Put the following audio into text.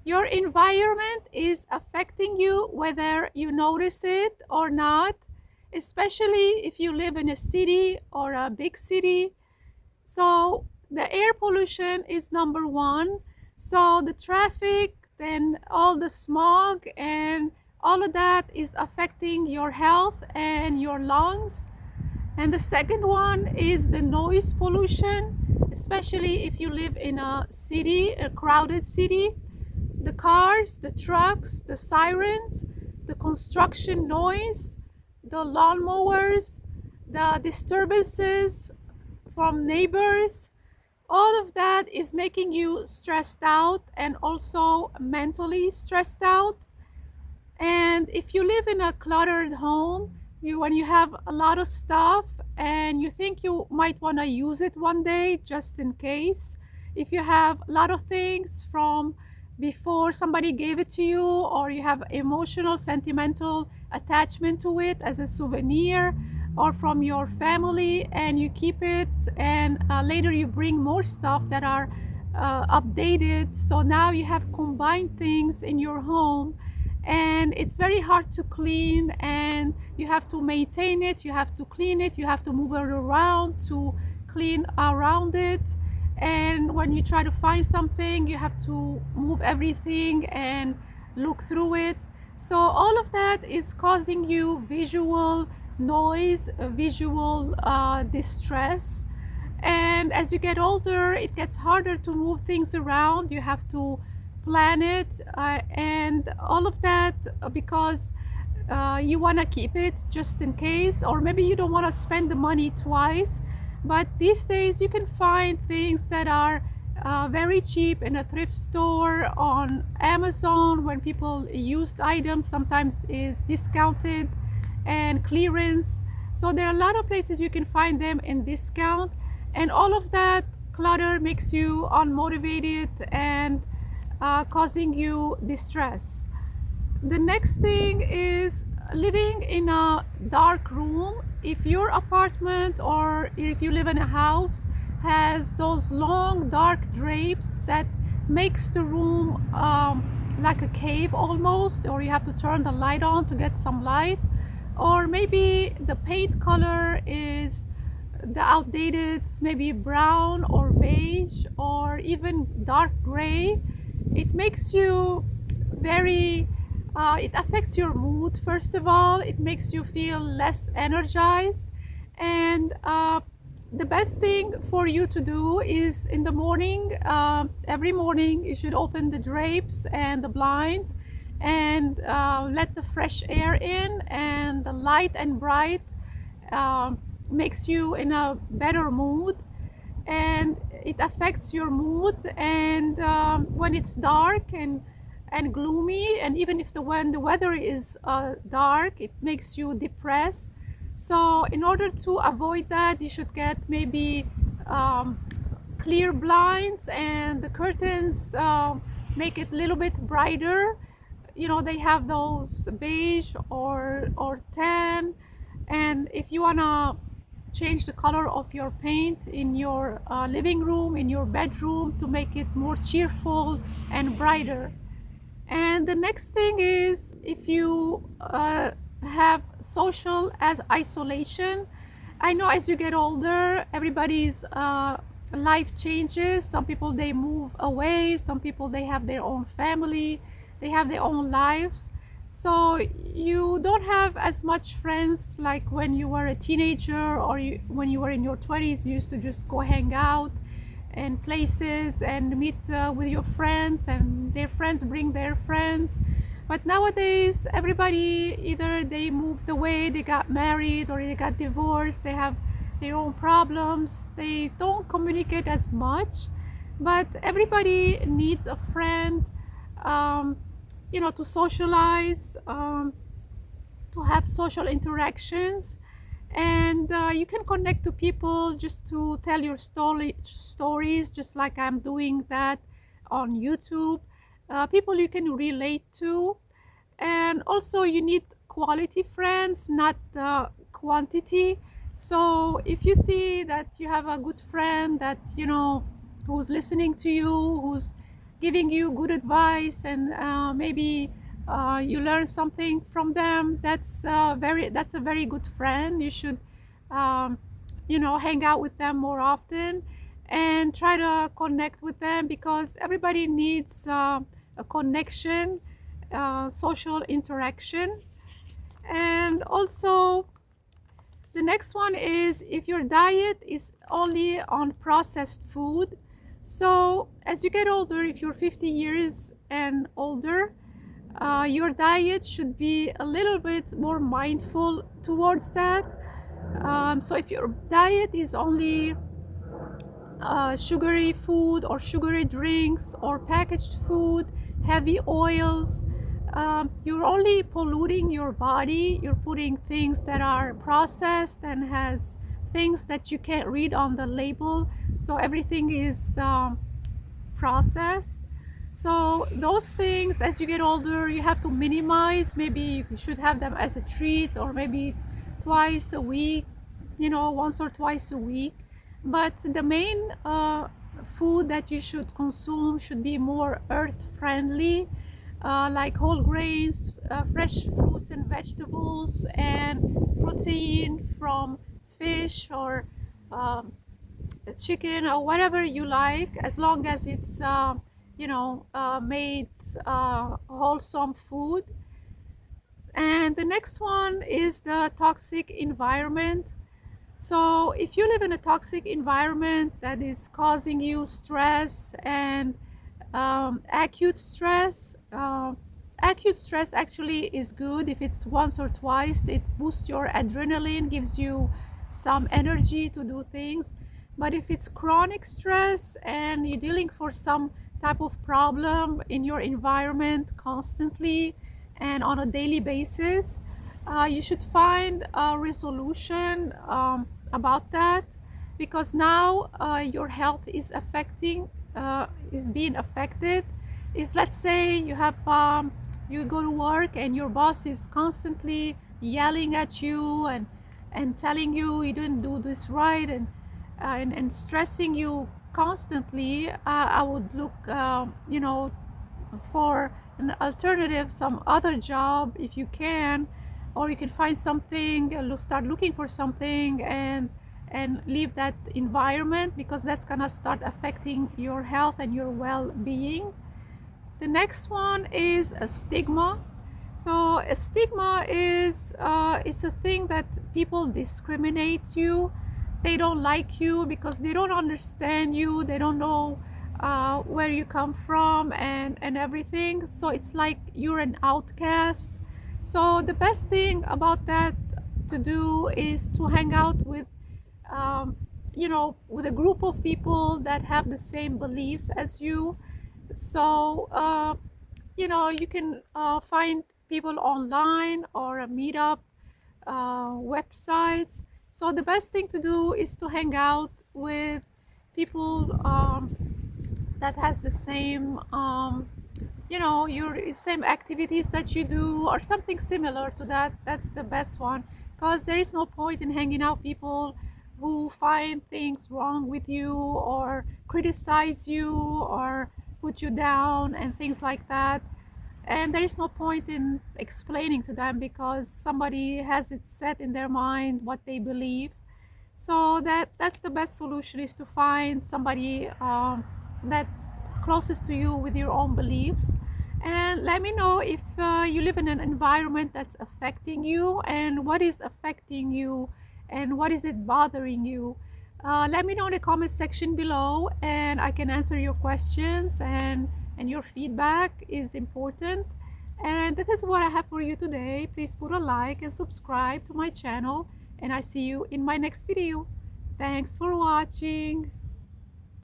Your environment is affecting you whether you notice it or not, especially if you live in a city or a big city. So the air pollution is number one. So the traffic, then all the smog and all of that is affecting your health and your lungs. And the second one is the noise pollution, especially if you live in a city, a crowded city. The cars, the trucks, the sirens, the construction noise, the lawnmowers, the disturbances from neighbors, all of that is making you stressed out and also mentally stressed out. And if you live in a cluttered home, when you have a lot of stuff and you think you might want to use it one day just in case, if you have a lot of things from before somebody gave it to you, or you have emotional sentimental attachment to it as a souvenir, or from your family and you keep it, and later you bring more stuff that are updated, so now you have combined things in your home, and it's very hard to clean, and you have to maintain it, you have to clean it, you have to move it around to clean around it, and when you try to find something you have to move everything and look through it. So all of that is causing you visual noise, visual distress, and as you get older it gets harder to move things around. You have to plan it, and all of that because you want to keep it just in case, or maybe you don't want to spend the money twice. But these days you can find things that are very cheap in a thrift store, on Amazon, when people used items sometimes is discounted and clearance. So there are a lot of places you can find them in discount, and all of that clutter makes you unmotivated and causing you distress. The next thing is living in a dark room. If your apartment or if you live in a house has those long dark drapes that makes the room like a cave almost, or you have to turn the light on to get some light, or maybe the paint color is the outdated, maybe brown or beige or even dark gray, it makes you very it affects your mood. First of all, it makes you feel less energized, and the best thing for you to do is in the morning, every morning you should open the drapes and the blinds and let the fresh air in, and the light and bright uh, makes you in a better mood, and it affects your mood. And when it's dark and gloomy, and even if when the weather is dark, it makes you depressed. So in order to avoid that, you should get maybe um, clear blinds, and the curtains make it a little bit brighter. You know, they have those beige or tan, and if you want to change the color of your paint in your living room, in your bedroom, to make it more cheerful and brighter. And the next thing is, if you have social as isolation, I know as you get older, everybody's life changes. Some people they move away, some people they have their own family, they have their own lives. So you don't have as much friends like when you were a teenager, or when you were in your 20s, you used to just go hang out and places and meet with your friends, and their friends bring their friends. But nowadays everybody, either they moved away, they got married, or they got divorced, they have their own problems, they don't communicate as much. But everybody needs a friend, um, to socialize, to have social interactions, and you can connect to people just to tell your stories, just like I'm doing that on YouTube. People you can relate to, and also you need quality friends, not quantity. So if you see that you have a good friend that who's listening to you, who's giving you good advice, and maybe you learn something from them, that's a very good friend. You should um, hang out with them more often and try to connect with them, because everybody needs a connection, social interaction. And also, the next one is if your diet is only on processed food. So as you get older, if you're 50 years and older, your diet should be a little bit more mindful towards that. So if your diet is only sugary food or sugary drinks or packaged food, heavy oils, you're only polluting your body. You're putting things that are processed and has things that you can't read on the label. So everything is processed. So those things, as you get older, you have to minimize. Maybe you should have them as a treat, or maybe twice a week, once or twice a week. But the main food that you should consume should be more earth friendly, like whole grains, fresh fruits and vegetables, and protein from fish or chicken or whatever you like, as long as it's made wholesome food. And the next one is the toxic environment. So if you live in a toxic environment that is causing you stress and acute stress actually is good. If it's once or twice, it boosts your adrenaline, gives you some energy to do things. But if it's chronic stress and you're dealing for some type of problem in your environment constantly and on a daily basis, you should find a resolution about that, because now your health is being affected. If, let's say, you go to work and your boss is constantly yelling at you and telling you you didn't do this right, and stressing you constantly, I would look for an alternative, some other job if you can, or you can find something, start looking for something, and leave that environment, because that's gonna start affecting your health and your well-being. The next one is a stigma. So a stigma is it's a thing that people discriminate you. They don't like you because they don't understand you. They don't know where you come from and everything. So it's like you're an outcast. So the best thing about that to do is to hang out with with a group of people that have the same beliefs as you. So you can find people online or a meetup websites. So the best thing to do is to hang out with people that has the same your same activities that you do, or something similar to that. That's the best one, because there is no point in hanging out people who find things wrong with you or criticize you or put you down and things like that. And there is no point in explaining to them, because somebody has it set in their mind what they believe. So that's the best solution, is to find somebody that's closest to you with your own beliefs. And let me know if you live in an environment that's affecting you, and what is affecting you, and what is it bothering you. Let me know in the comment section below, and I can answer your questions, and your feedback is important. And that is what I have for you today. Please put a like and subscribe to my channel, and I see you in my next video. Thanks for watching.